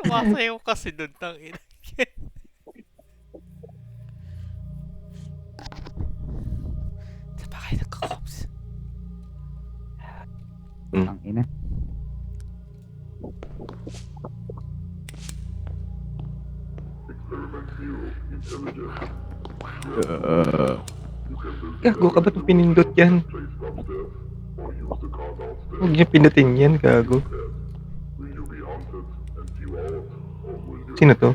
Sumasayaw kasi doon, tangina. Saan ba kayo nagka-cops? Ang ina. Gago ka ba't pinindot yan? Huwag niya pinutin yan, gago. Sino to?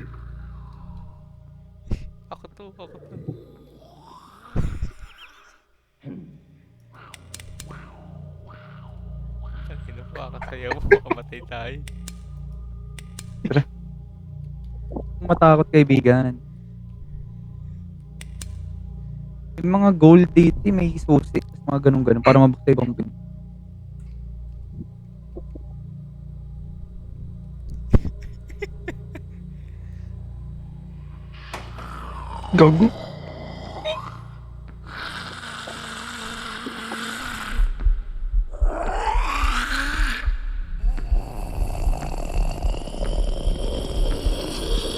Ako to. Tangina, makakasayaw mo, makamatay tayo. Matakot kaibigan. May mga gold dito, may susi. Mga ganun-ganun. Para mabuksa ibang pin. Gago.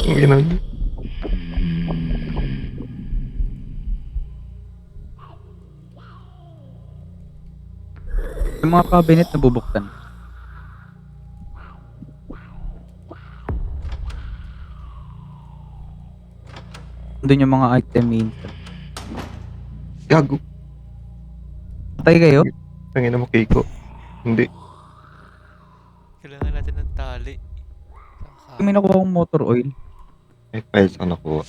Ang ginawa niya. Yung mga cabinet na bubuksan. Doon yung mga item minsan. Gago. Patay kayo? Tangina mo, Keiko. Hindi. Kailangan natin ng tali. May nakuha akong motor oil. May files ako nakuha.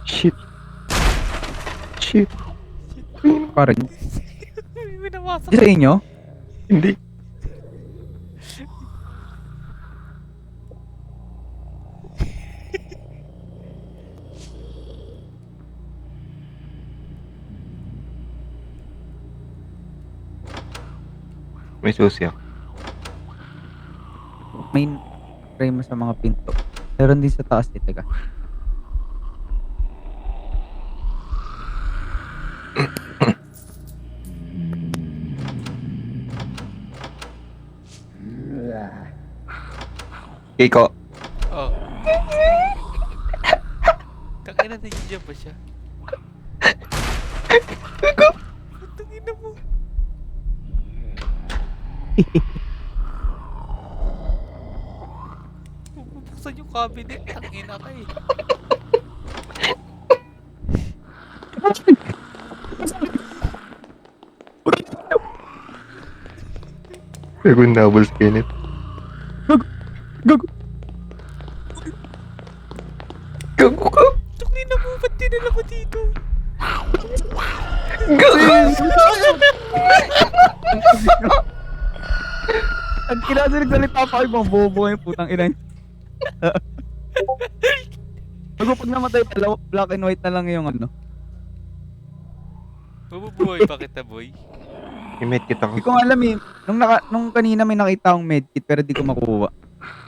Shit. Parang. May nawasak. Sa inyo? Hindi. May susi ako. May frame sa mga pinto. Meron din sa taas dito ka. Keiko. Oh. Tangina, nandiyan ba siya? Tangina mo. Bubuksan yung cabinet. Tangina ka eh. Gagawin double skin it. Gago! Gago ka! Tangina mo, ba't dinala mo dito? Gago! Ang kinasa nagsalita pa ibang bobo yung putang ina. Bago pag namatay pala, black and white na lang yung ano. Mabubuhay pa kita, boy. I-medkit ako. Hindi ko alam eh. Nung kanina may nakita akong medkit pero di ko makuha.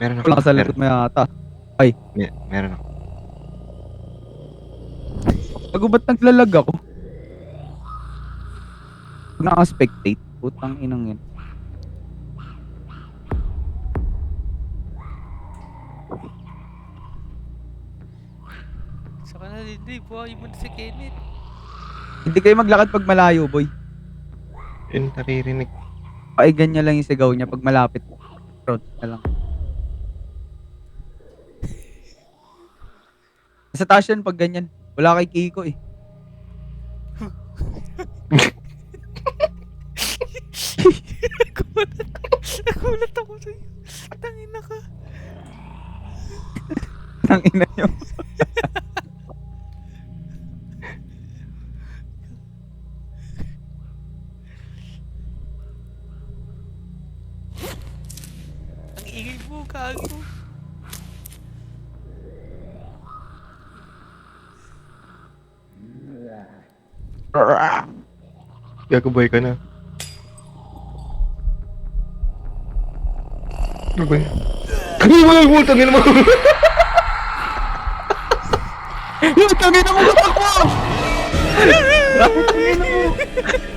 Meron ako. Wala ka sa likod mo yata. Meron ako. Bago ba't naglalag ako? Pag naka-spectate, putang inang yan. Saka na hindi, buhay mo na si Kenneth. Hindi kayo maglakad pag malayo, boy. Yun, naririnig. Paigan niya lang yung sigaw niya pag malapit. Crouch na lang. Sa taas yan pag ganyan. Wala kay Kiko eh. Nagulat ako sa'yo. Tangina ka. Nang ina niyo. Ang ingay mo, gago. Gago boy ka na. Ano ba yan? Ano ba yung tangin mo? Yung tangin na mo! Takbo! Tangin na mo!